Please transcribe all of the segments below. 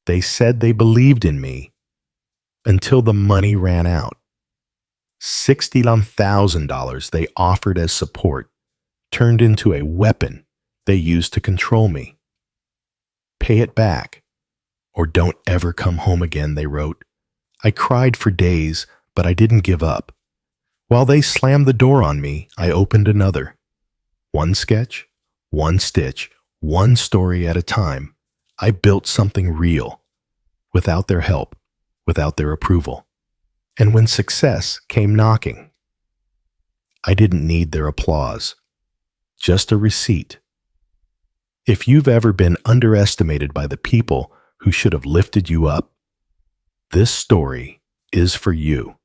They said they believed in me until the money ran out. $61,000 they offered as support turned into a weapon they used to control me. Pay it back, or don't ever come home again, they wrote. I cried for days, but I didn't give up. While they slammed the door on me, I opened another. One sketch, one stitch, one story at a time, I built something real, without their help, without their approval. And when success came knocking, I didn't need their applause, just a receipt. If you've ever been underestimated by the people who should have lifted you up, this story is for you.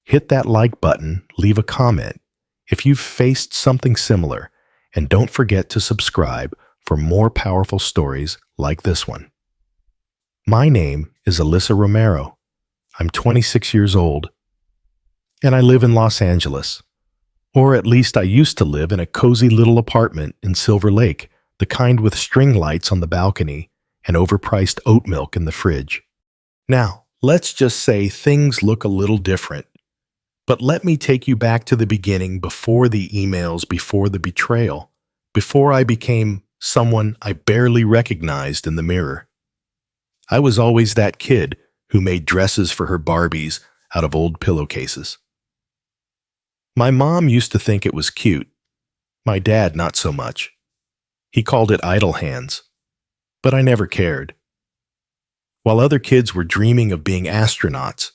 Hit that like button, leave a comment if you've faced something similar, and don't forget to subscribe for more powerful stories like this one. My name is Alyssa Romero. I'm 26 years old, and I live in Los Angeles. Or at least I used to live in a cozy little apartment in Silver Lake, the kind with string lights on the balcony and overpriced oat milk in the fridge. Now, let's just say things look a little different. But let me take you back to the beginning, before the emails, before the betrayal, before I became someone I barely recognized in the mirror. I was always that kid who made dresses for her Barbies out of old pillowcases. My mom used to think it was cute. My dad, not so much. He called it idle hands. But I never cared. While other kids were dreaming of being astronauts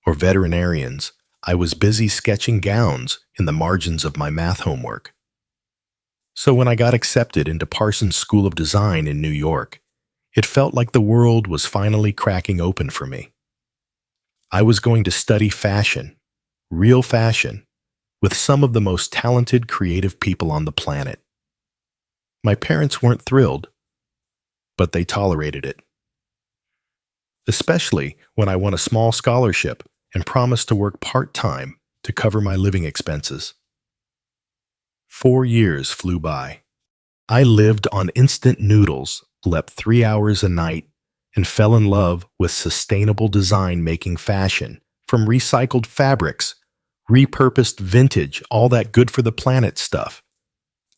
or veterinarians, I was busy sketching gowns in the margins of my math homework. So when I got accepted into Parsons School of Design in New York, it felt like the world was finally cracking open for me. I was going to study fashion, real fashion, with some of the most talented creative people on the planet. My parents weren't thrilled, but they tolerated it. Especially when I won a small scholarship and promised to work part-time to cover my living expenses. 4 years flew by. I lived on instant noodles, slept 3 hours a night, and fell in love with sustainable design, making fashion from recycled fabrics, repurposed vintage, all that good for the planet stuff.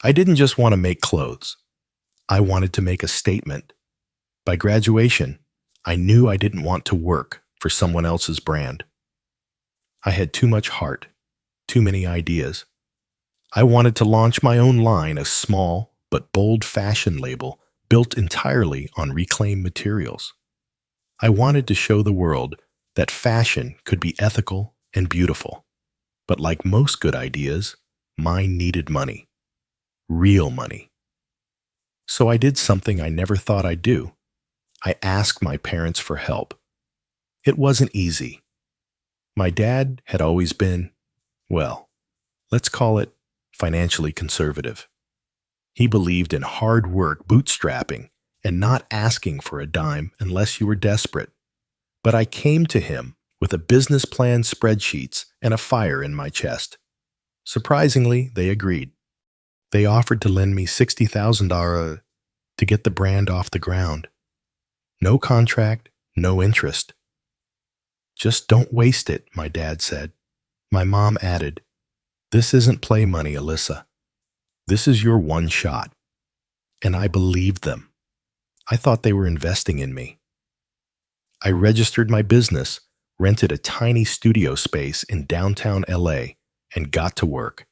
I didn't just want to make clothes. I wanted to make a statement. By graduation, I knew I didn't want to work for someone else's brand. I had too much heart, too many ideas. I wanted to launch my own line, a small but bold fashion label built entirely on reclaimed materials. I wanted to show the world that fashion could be ethical and beautiful. But like most good ideas, mine needed money. Real money. So I did something I never thought I'd do. I asked my parents for help. It wasn't easy. My dad had always been, well, let's call it financially conservative. He believed in hard work, bootstrapping, and not asking for a dime unless you were desperate. But I came to him with a business plan, spreadsheets, and a fire in my chest. Surprisingly, they agreed. They offered to lend me $60,000 to get the brand off the ground. No contract, no interest. Just don't waste it, my dad said. My mom added, this isn't play money, Alyssa. This is your one shot. And I believed them. I thought they were investing in me. I registered my business, rented a tiny studio space in downtown LA, and got to work.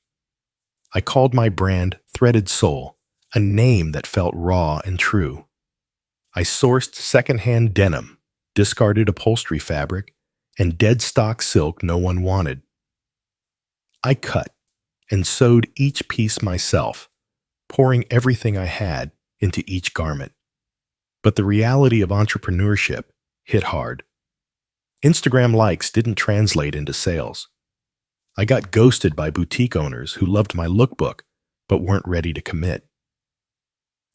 I called my brand Threaded Soul, a name that felt raw and true. I sourced secondhand denim, discarded upholstery fabric, and dead stock silk no one wanted. I cut and sewed each piece myself, pouring everything I had into each garment. But the reality of entrepreneurship hit hard. Instagram likes didn't translate into sales. I got ghosted by boutique owners who loved my lookbook but weren't ready to commit.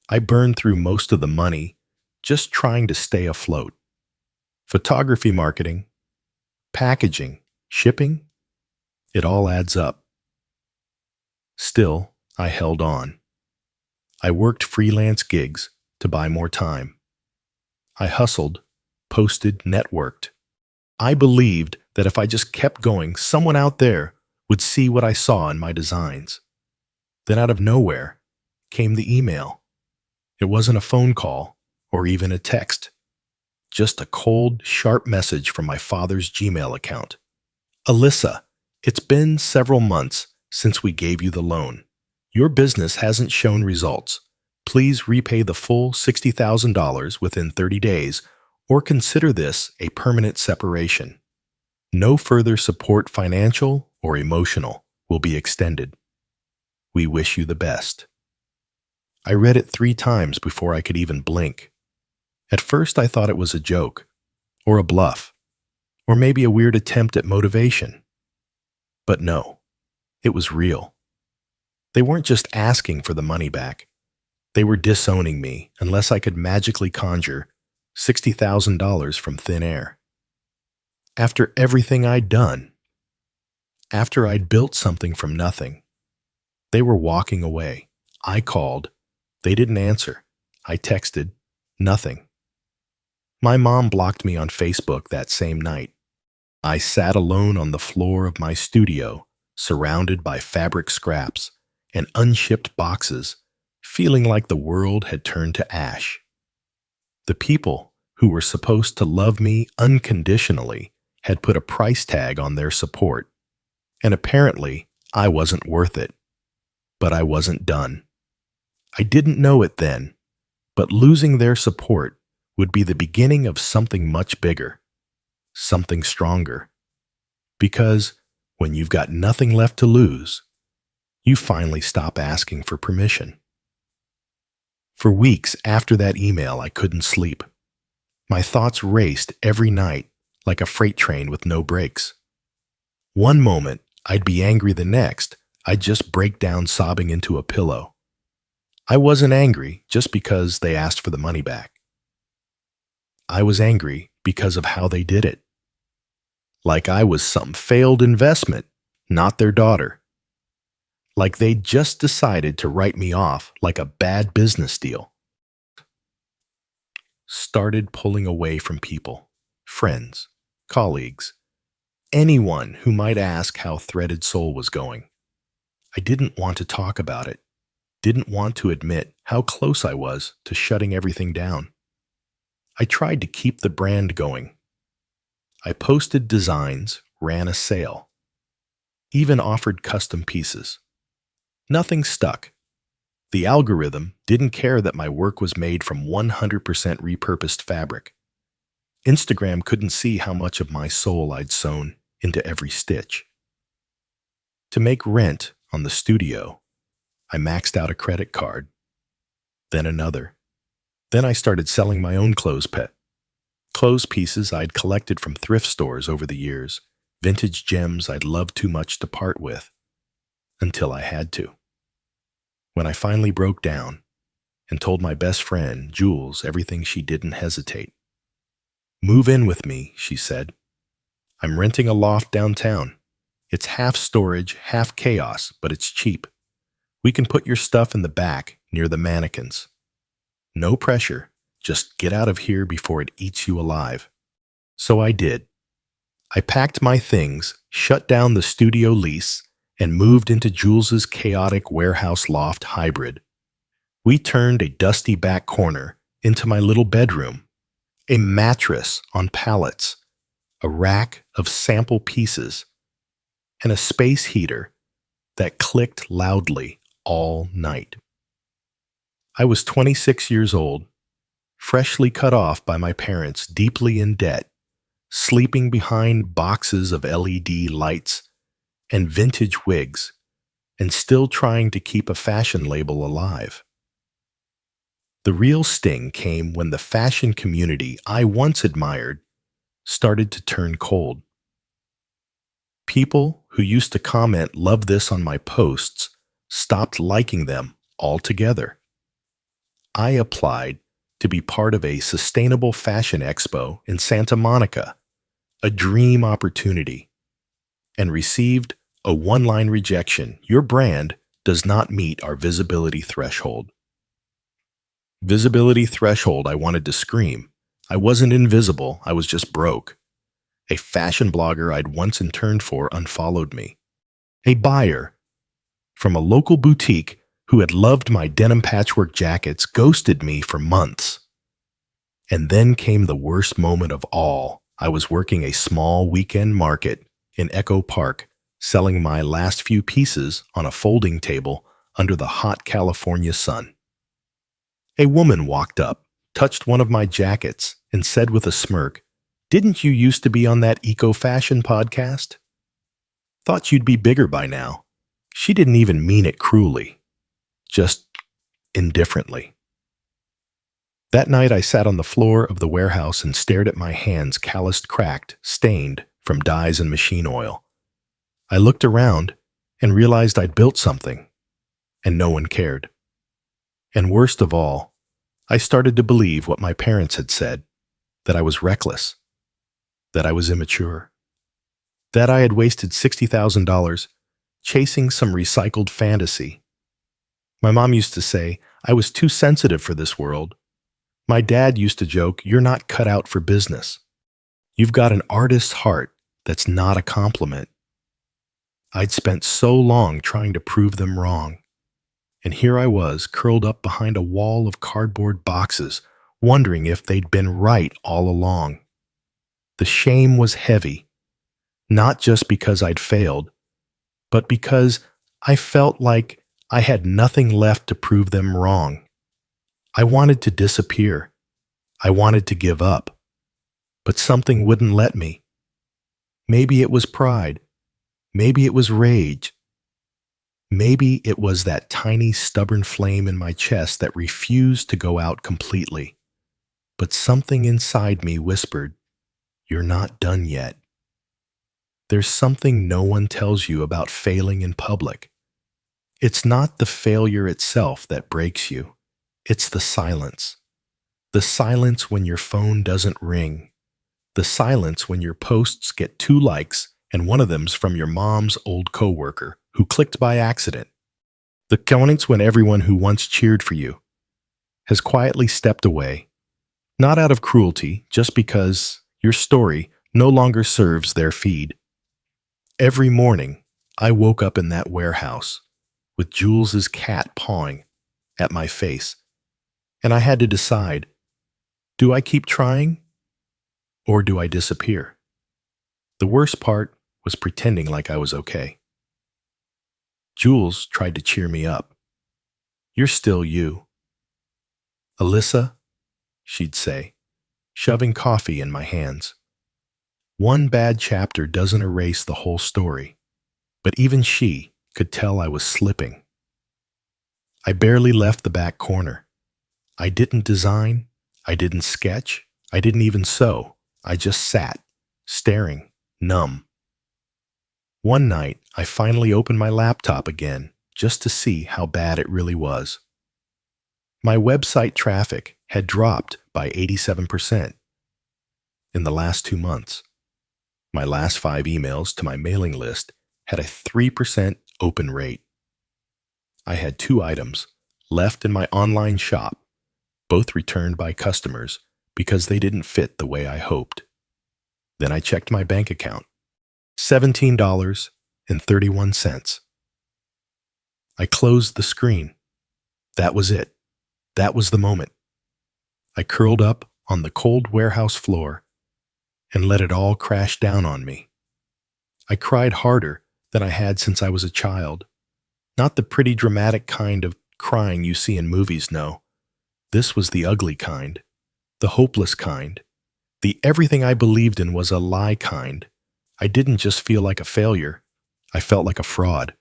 I burned through most of the money just trying to stay afloat. Photography marketing, packaging, shipping, it all adds up. Still, I held on. I worked freelance gigs to buy more time. I hustled, posted, networked. I believed that if I just kept going, someone out there would see what I saw in my designs. Then out of nowhere came the email. It wasn't a phone call or even a text, just a cold, sharp message from my father's Gmail account. Alyssa, it's been several months since we gave you the loan. Your business hasn't shown results. Please repay the full $60,000 within 30 days or consider this a permanent separation. No further support, financial or emotional, will be extended. We wish you the best. I read it 3 times before I could even blink. At first, I thought it was a joke, or a bluff, or maybe a weird attempt at motivation. But no, it was real. They weren't just asking for the money back. They were disowning me unless I could magically conjure $60,000 from thin air. After everything I'd done, after I'd built something from nothing, they were walking away. I called. They didn't answer. I texted. Nothing. My mom blocked me on Facebook that same night. I sat alone on the floor of my studio, surrounded by fabric scraps and unshipped boxes, feeling like the world had turned to ash. The people who were supposed to love me unconditionally had put a price tag on their support, and apparently I wasn't worth it. But I wasn't done. I didn't know it then, but losing their support would be the beginning of something much bigger, something stronger. Because when you've got nothing left to lose, you finally stop asking for permission. For weeks after that email, I couldn't sleep. My thoughts raced every night like a freight train with no brakes. One moment, I'd be angry. The next, I'd just break down sobbing into a pillow. I wasn't angry just because they asked for the money back. I was angry because of how they did it. Like I was some failed investment, not their daughter. Like they'd just decided to write me off like a bad business deal. Started pulling away from people, friends, colleagues, anyone who might ask how Threaded Soul was going. I didn't want to talk about it, didn't want to admit how close I was to shutting everything down. I tried to keep the brand going. I posted designs, ran a sale, even offered custom pieces. Nothing stuck. The algorithm didn't care that my work was made from 100% repurposed fabric. Instagram couldn't see how much of my soul I'd sewn into every stitch. To make rent on the studio, I maxed out a credit card, then another. Then I started selling my own clothes pieces I'd collected from thrift stores over the years, vintage gems I'd loved too much to part with, until I had to. When I finally broke down and told my best friend, Jules, everything, she didn't hesitate. "Move in with me," she said. "I'm renting a loft downtown. It's half storage, half chaos, but it's cheap. We can put your stuff in the back near the mannequins. No pressure, just get out of here before it eats you alive." So I did. I packed my things, shut down the studio lease, and moved into Jules's chaotic warehouse loft hybrid. We turned a dusty back corner into my little bedroom, a mattress on pallets, a rack of sample pieces, and a space heater that clicked loudly all night. I was 26 years old, freshly cut off by my parents, deeply in debt, sleeping behind boxes of LED lights and vintage wigs, and still trying to keep a fashion label alive. The real sting came when the fashion community I once admired started to turn cold. People who used to comment "love this" on my posts stopped liking them altogether. I applied to be part of a sustainable fashion expo in Santa Monica, a dream opportunity, and received a one-line rejection: "Your brand does not meet our visibility threshold." Visibility threshold, I wanted to scream. I wasn't invisible, I was just broke. A fashion blogger I'd once interned for unfollowed me. A buyer from a local boutique who had loved my denim patchwork jackets ghosted me for months. And then came the worst moment of all. I was working a small weekend market in Echo Park, selling my last few pieces on a folding table under the hot California sun. A woman walked up, touched one of my jackets, and said with a smirk, "Didn't you used to be on that eco-fashion podcast? Thought you'd be bigger by now." She didn't even mean it cruelly, just indifferently. That night I sat on the floor of the warehouse and stared at my hands calloused, cracked, stained from dyes and machine oil. I looked around and realized I'd built something, and no one cared. And worst of all, I started to believe what my parents had said, that I was reckless, that I was immature, that I had wasted $60,000 chasing some recycled fantasy. My mom used to say I was too sensitive for this world. My dad used to joke, "You're not cut out for business. You've got an artist's heart that's not a compliment." I'd spent so long trying to prove them wrong. And here I was, curled up behind a wall of cardboard boxes, wondering if they'd been right all along. The shame was heavy, not just because I'd failed, but because I felt like I had nothing left to prove them wrong. I wanted to disappear. I wanted to give up. But something wouldn't let me. Maybe it was pride. Maybe it was rage. Maybe it was that tiny, stubborn flame in my chest that refused to go out completely. But something inside me whispered, "You're not done yet." There's something no one tells you about failing in public. It's not the failure itself that breaks you. It's the silence. The silence when your phone doesn't ring. The silence when your posts get 2 likes and one of them's from your mom's old coworker who clicked by accident. The silence when everyone who once cheered for you has quietly stepped away, not out of cruelty, just because your story no longer serves their feed. Every morning, I woke up in that warehouse with Jules's cat pawing at my face, and I had to decide, do I keep trying or do I disappear? The worst part was pretending like I was okay. Jules tried to cheer me up. "You're still you." "Alyssa," she'd say, shoving coffee in my hands. "One bad chapter doesn't erase the whole story," but even she could tell I was slipping. I barely left the back corner. I didn't design, I didn't sketch, I didn't even sew. I just sat, staring, numb. One night, I finally opened my laptop again just to see how bad it really was. My website traffic had dropped by 87% in the last 2 months. My last 5 emails to my mailing list had a 3% open rate. I had 2 items left in my online shop, both returned by customers because they didn't fit the way I hoped. Then I checked my bank account. $17.31. I closed the screen. That was it. That was the moment. I curled up on the cold warehouse floor and let it all crash down on me. I cried harder than I had since I was a child. Not the pretty dramatic kind of crying you see in movies, no. This was the ugly kind, the hopeless kind, the everything I believed in was a lie kind. I didn't just feel like a failure, I felt like a fraud.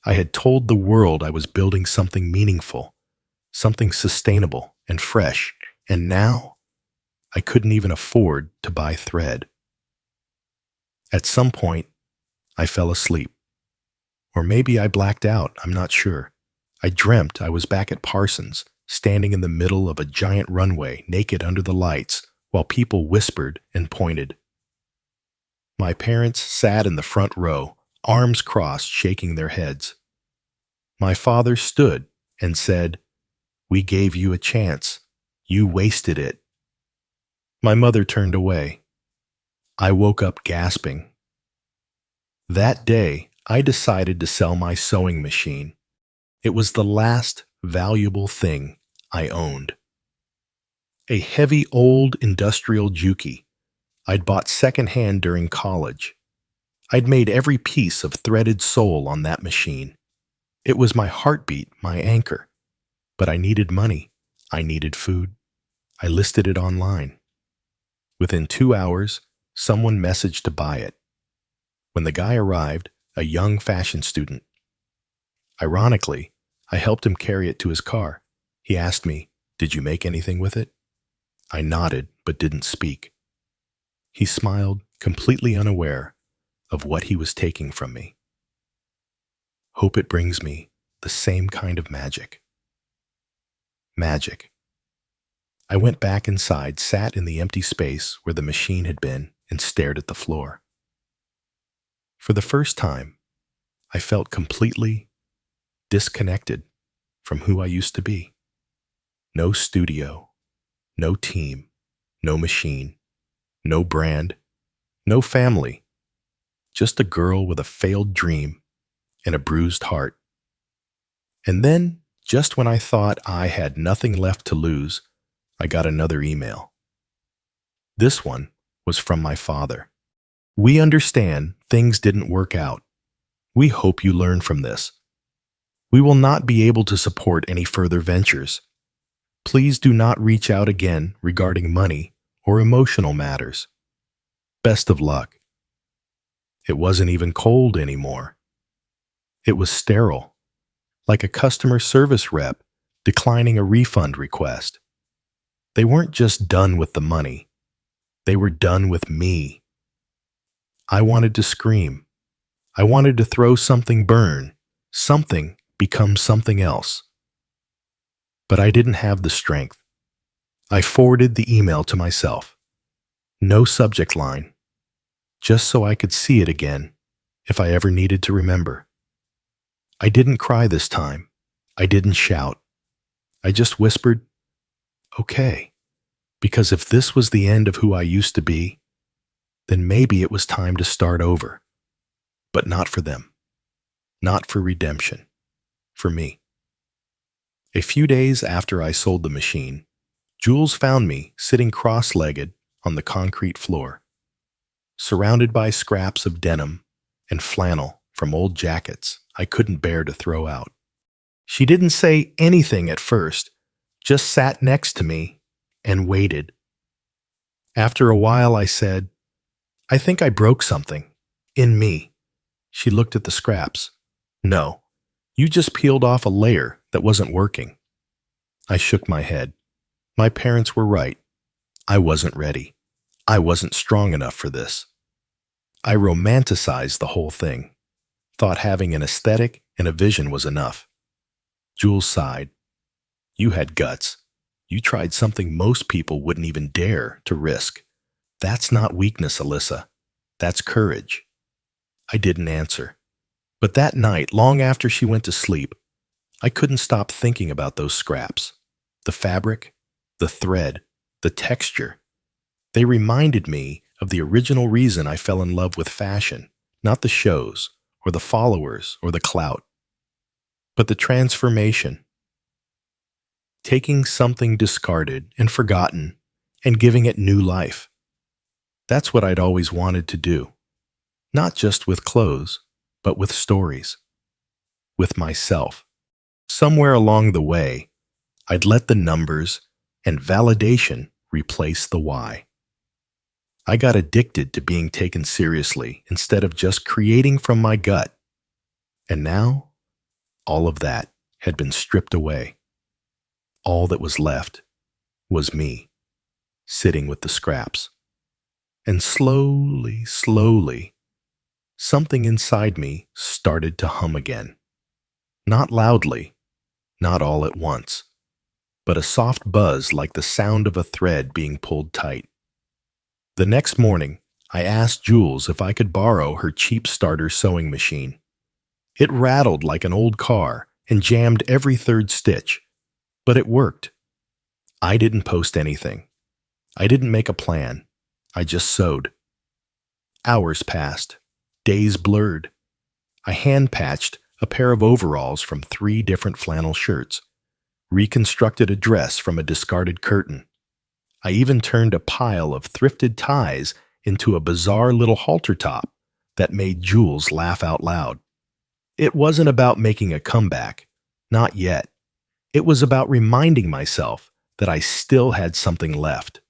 I had told the world I was building something meaningful, something sustainable and fresh, and now I couldn't even afford to buy thread. At some point, I fell asleep. Or maybe I blacked out, I'm not sure. I dreamt I was back at Parsons, standing in the middle of a giant runway, naked under the lights, while people whispered and pointed. My parents sat in the front row, arms crossed, shaking their heads. My father stood and said, "We gave you a chance. You wasted it." My mother turned away. I woke up gasping. That day, I decided to sell my sewing machine. It was the last valuable thing I owned. A heavy old industrial juki I'd bought secondhand during college. I'd made every piece of threaded sole on that machine. It was my heartbeat, my anchor. But I needed money. I needed food. I listed it online. Within 2 hours, someone messaged to buy it. When the guy arrived, a young fashion student. Ironically, I helped him carry it to his car. He asked me, "Did you make anything with it?" I nodded, but didn't speak. He smiled, completely unaware of what he was taking from me. Hope it brings me the same kind of magic. Magic. I went back inside, sat in the empty space where the machine had been, and stared at the floor. For the first time, I felt completely disconnected from who I used to be. No studio, no team, no machine, no brand, no family. Just a girl with a failed dream and a bruised heart. And then, just when I thought I had nothing left to lose, I got another email. This one was from my father. "We understand things didn't work out. We hope you learn from this. We will not be able to support any further ventures. Please do not reach out again regarding money or emotional matters. Best of luck." It wasn't even cold anymore. It was sterile, like a customer service rep declining a refund request. They weren't just done with the money. They were done with me. I wanted to scream. I wanted to throw something, burn, something become something else. But I didn't have the strength. I forwarded the email to myself. No subject line, just so I could see it again if I ever needed to remember. I didn't cry this time. I didn't shout. I just whispered, "Okay," because if this was the end of who I used to be, then maybe it was time to start over. But not for them. Not for redemption. For me. A few days after I sold the machine, Jules found me sitting cross-legged on the concrete floor, surrounded by scraps of denim and flannel from old jackets I couldn't bear to throw out. She didn't say anything at first, just sat next to me and waited. After a while, I said, "I think I broke something. In me." She looked at the scraps. "No, you just peeled off a layer that wasn't working." I shook my head. My parents were right. I wasn't ready. I wasn't strong enough for this. I romanticized the whole thing, thought having an aesthetic and a vision was enough. Jules sighed. "You had guts. You tried something most people wouldn't even dare to risk. That's not weakness, Alyssa. That's courage." I didn't answer. But that night, long after she went to sleep, I couldn't stop thinking about those scraps. The fabric, the thread, the texture. They reminded me of the original reason I fell in love with fashion, not the shows, or the followers, or the clout, but the transformation. Taking something discarded and forgotten and giving it new life. That's what I'd always wanted to do. Not just with clothes, but with stories. With myself. Somewhere along the way, I'd let the numbers and validation replace the why. I got addicted to being taken seriously instead of just creating from my gut. And now, all of that had been stripped away. All that was left was me, sitting with the scraps. And slowly, something inside me started to hum again. Not loudly, not all at once, but a soft buzz like the sound of a thread being pulled tight. The next morning, I asked Jules if I could borrow her cheap starter sewing machine. It rattled like an old car and jammed every third stitch, but it worked. I didn't post anything. I didn't make a plan. I just sewed. Hours passed. Days blurred. I hand-patched a pair of overalls from 3 different flannel shirts, reconstructed a dress from a discarded curtain. I even turned a pile of thrifted ties into a bizarre little halter top that made Jules laugh out loud. It wasn't about making a comeback. Not yet. It was about reminding myself that I still had something left,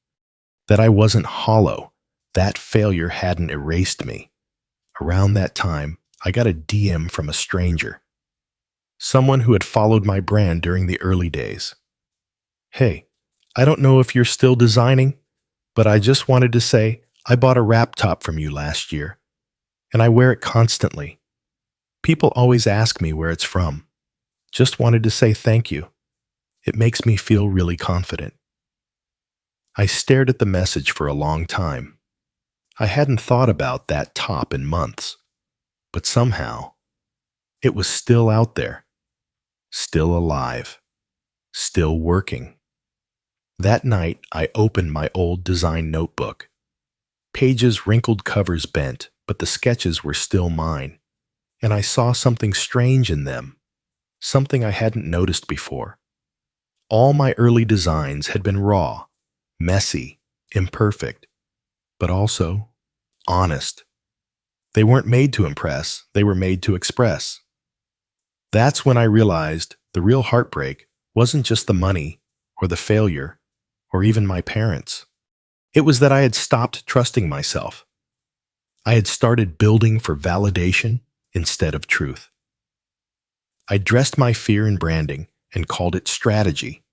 that I wasn't hollow, that failure hadn't erased me. Around that time, I got a DM from a stranger, someone who had followed my brand during the early days. "Hey, I don't know if you're still designing, but I just wanted to say I bought a wrap top from you last year, and I wear it constantly. People always ask me where it's from. Just wanted to say thank you. It makes me feel really confident." I stared at the message for a long time. I hadn't thought about that top in months, but somehow it was still out there, still alive, still working. That night, I opened my old design notebook. Pages wrinkled, covers bent, but the sketches were still mine, and I saw something strange in them, something I hadn't noticed before. All my early designs had been raw, messy, imperfect, but also honest. They weren't made to impress, they were made to express. That's when I realized the real heartbreak wasn't just the money or the failure or even my parents. It was that I had stopped trusting myself. I had started building for validation instead of truth. I dressed my fear in branding and called it strategy.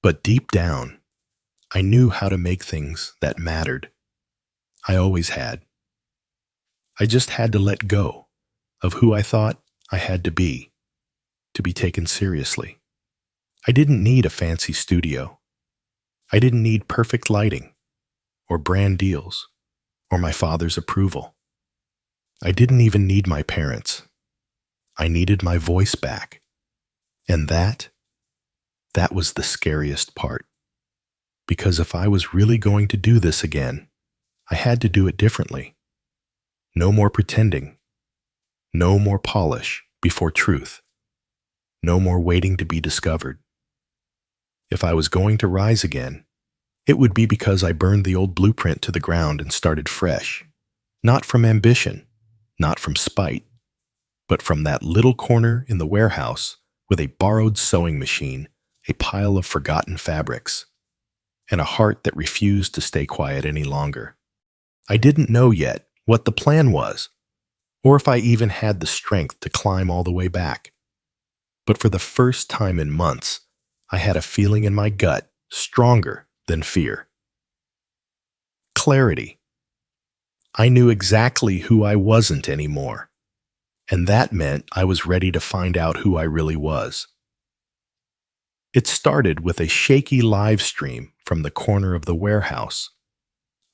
But deep down, I knew how to make things that mattered. I always had. I just had to let go of who I thought I had to be taken seriously. I didn't need a fancy studio. I didn't need perfect lighting, or brand deals, or my father's approval. I didn't even need my parents. I needed my voice back. And that was the scariest part. Because if I was really going to do this again, I had to do it differently. No more pretending. No more polish before truth. No more waiting to be discovered. If I was going to rise again, it would be because I burned the old blueprint to the ground and started fresh. Not from ambition, not from spite, but from that little corner in the warehouse with a borrowed sewing machine, a pile of forgotten fabrics, and a heart that refused to stay quiet any longer. I didn't know yet what the plan was, or if I even had the strength to climb all the way back. But for the first time in months, I had a feeling in my gut stronger than fear. Clarity. I knew exactly who I wasn't anymore, and that meant I was ready to find out who I really was. It started with a shaky live stream from the corner of the warehouse.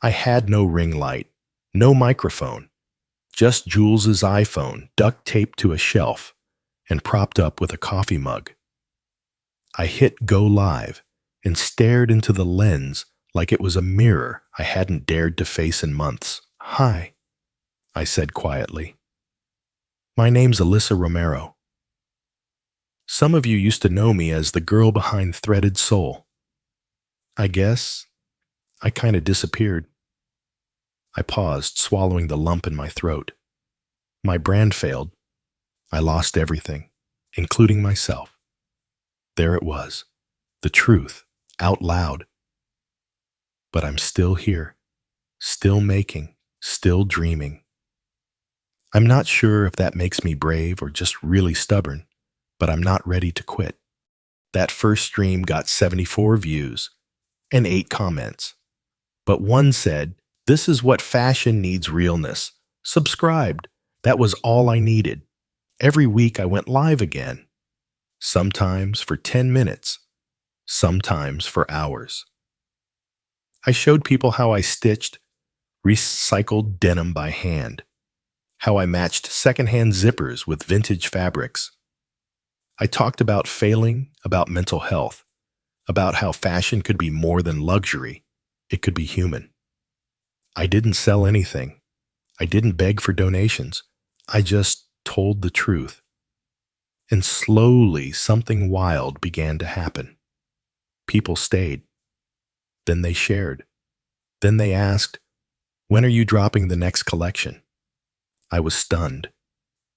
I had no ring light, no microphone, just Jules's iPhone duct taped to a shelf and propped up with a coffee mug. I hit go live and stared into the lens like it was a mirror I hadn't dared to face in months. "Hi," I said quietly. "My name's Alyssa Romero. Some of you used to know me as the girl behind Threaded Soul. I guess I kind of disappeared." I paused, swallowing the lump in my throat. My brand failed. I lost everything, including myself. There it was, the truth, out loud. But I'm still here, still making, still dreaming. I'm not sure if that makes me brave or just really stubborn, but I'm not ready to quit. That first stream got 74 views and 8 comments. But one said, "This is what fashion needs, realness." Subscribed. That was all I needed. Every week I went live again. Sometimes for 10 minutes, sometimes for hours. I showed people how I stitched recycled denim by hand, how I matched secondhand zippers with vintage fabrics. I talked about failing, about mental health, about how fashion could be more than luxury, It could be human. I didn't sell anything. I didn't beg for donations. I just told the truth. And slowly, something wild began to happen. People stayed. Then they shared. Then they asked, "When are you dropping the next collection?" I was stunned,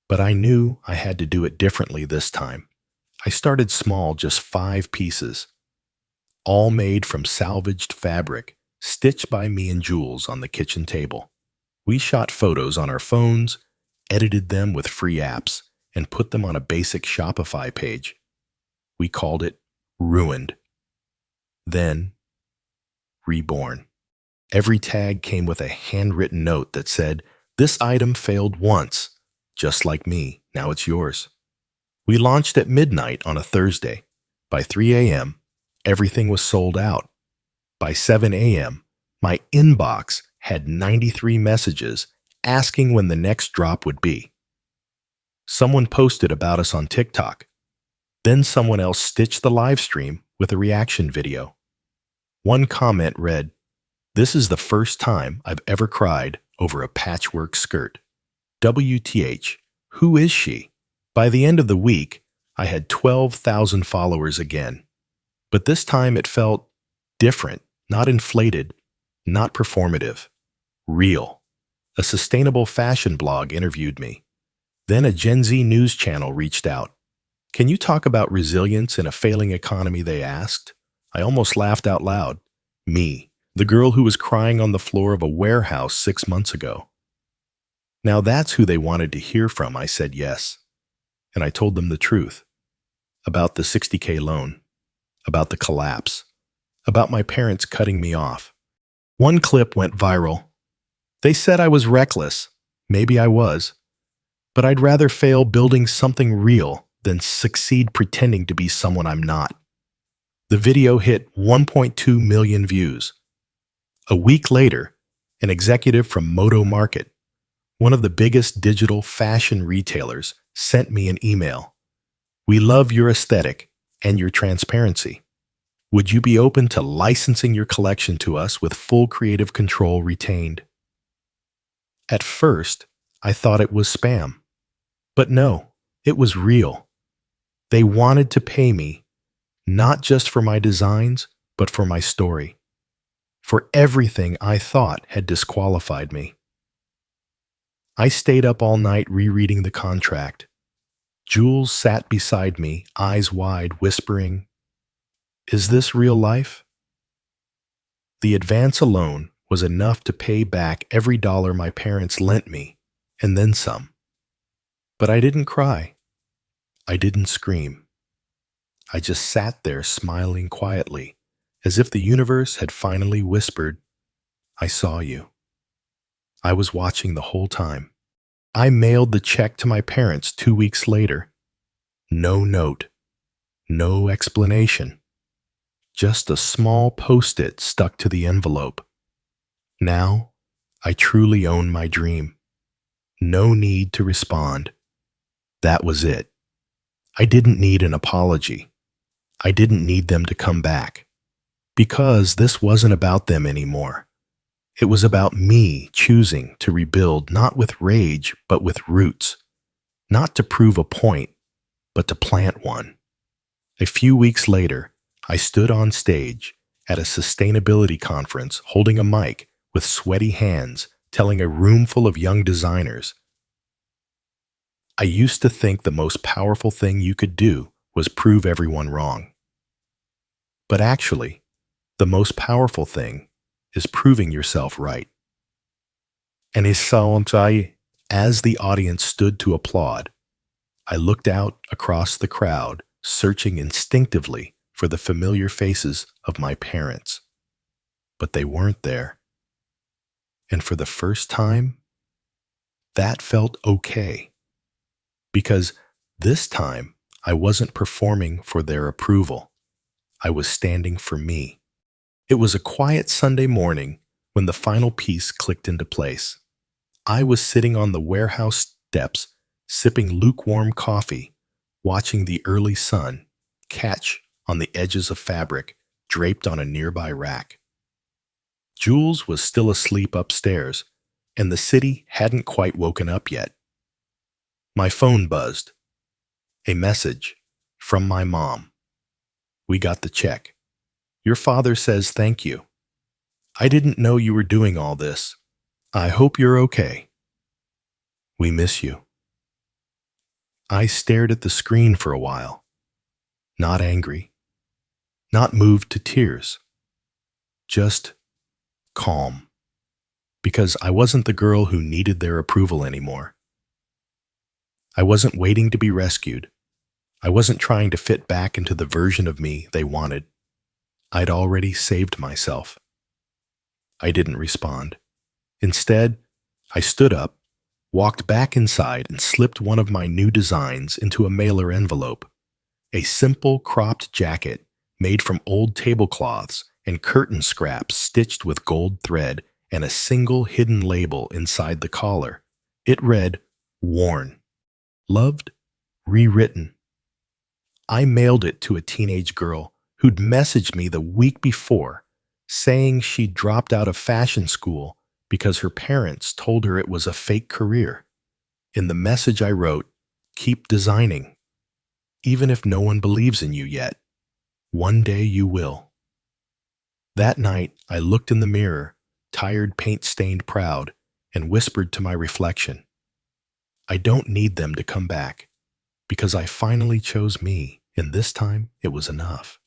but I knew I had to do it differently this time. I started small, just 5 pieces, all made from salvaged fabric, stitched by me and Jules on the kitchen table. We shot photos on our phones, edited them with free apps, and put them on a basic Shopify page. We called it Ruined. Then, Reborn. Every tag came with a handwritten note that said, "This item failed once. Just like me, now it's yours." We launched at midnight on a Thursday. By 3 a.m., everything was sold out. By 7 a.m., my inbox had 93 messages asking when the next drop would be. Someone posted about us on TikTok. Then someone else stitched the live stream with a reaction video. One comment read, "This is the first time I've ever cried over a patchwork skirt. WTH, who is she?" By the end of the week, I had 12,000 followers again. But this time it felt different, not inflated, not performative, real. A sustainable fashion blog interviewed me. Then a Gen Z news channel reached out. "Can you talk about resilience in a failing economy?" they asked. I almost laughed out loud. Me, the girl who was crying on the floor of a warehouse 6 months ago. Now that's who they wanted to hear from. I said yes. And I told them the truth. About the $60K loan. About the collapse. About my parents cutting me off. One clip went viral. They said I was reckless. Maybe I was. But I'd rather fail building something real than succeed pretending to be someone I'm not. The video hit 1.2 million views. A week later, an executive from Moto Market, one of the biggest digital fashion retailers, sent me an email. "We love your aesthetic and your transparency. Would you be open to licensing your collection to us with full creative control retained?" At first, I thought it was spam. But no, it was real. They wanted to pay me, not just for my designs, but for my story. For everything I thought had disqualified me. I stayed up all night rereading the contract. Jules sat beside me, eyes wide, whispering, "Is this real life?" The advance alone was enough to pay back every dollar my parents lent me, and then some. But I didn't cry. I didn't scream. I just sat there smiling quietly, as if the universe had finally whispered, "I saw you." I was watching the whole time. I mailed the check to my parents 2 weeks later. No note. No explanation. Just a small post-it stuck to the envelope. Now, I truly own my dream. No need to respond. That was it. I didn't need an apology. I didn't need them to come back. Because this wasn't about them anymore. It was about me choosing to rebuild not with rage, but with roots. Not to prove a point, but to plant one. A few weeks later, I stood on stage at a sustainability conference holding a mic with sweaty hands, telling a room full of young designers, "I used to think the most powerful thing you could do was prove everyone wrong. But actually, the most powerful thing is proving yourself right." And as the audience stood to applaud, I looked out across the crowd, searching instinctively for the familiar faces of my parents. But they weren't there. And for the first time, that felt okay. Because this time, I wasn't performing for their approval. I was standing for me. It was a quiet Sunday morning when the final piece clicked into place. I was sitting on the warehouse steps, sipping lukewarm coffee, watching the early sun catch on the edges of fabric draped on a nearby rack. Jules was still asleep upstairs, and the city hadn't quite woken up yet. My phone buzzed. A message from my mom. We got the check. Your father says thank you. I didn't know you were doing all this. I hope you're okay. We miss you. I stared at the screen for a while, not angry, not moved to tears, just calm, because I wasn't the girl who needed their approval anymore. I wasn't waiting to be rescued. I wasn't trying to fit back into the version of me they wanted. I'd already saved myself. I didn't respond. Instead, I stood up, walked back inside, and slipped one of my new designs into a mailer envelope. A simple cropped jacket made from old tablecloths and curtain scraps stitched with gold thread and a single hidden label inside the collar. It read, "Worn. Loved. Rewritten." I mailed it to a teenage girl who'd messaged me the week before, saying she'd dropped out of fashion school because her parents told her it was a fake career. In the message I wrote, "Keep designing. Even if no one believes in you yet, one day you will." That night, I looked in the mirror, tired, paint-stained proud, and whispered to my reflection, I don't need them to come back, because I finally chose me, and this time it was enough.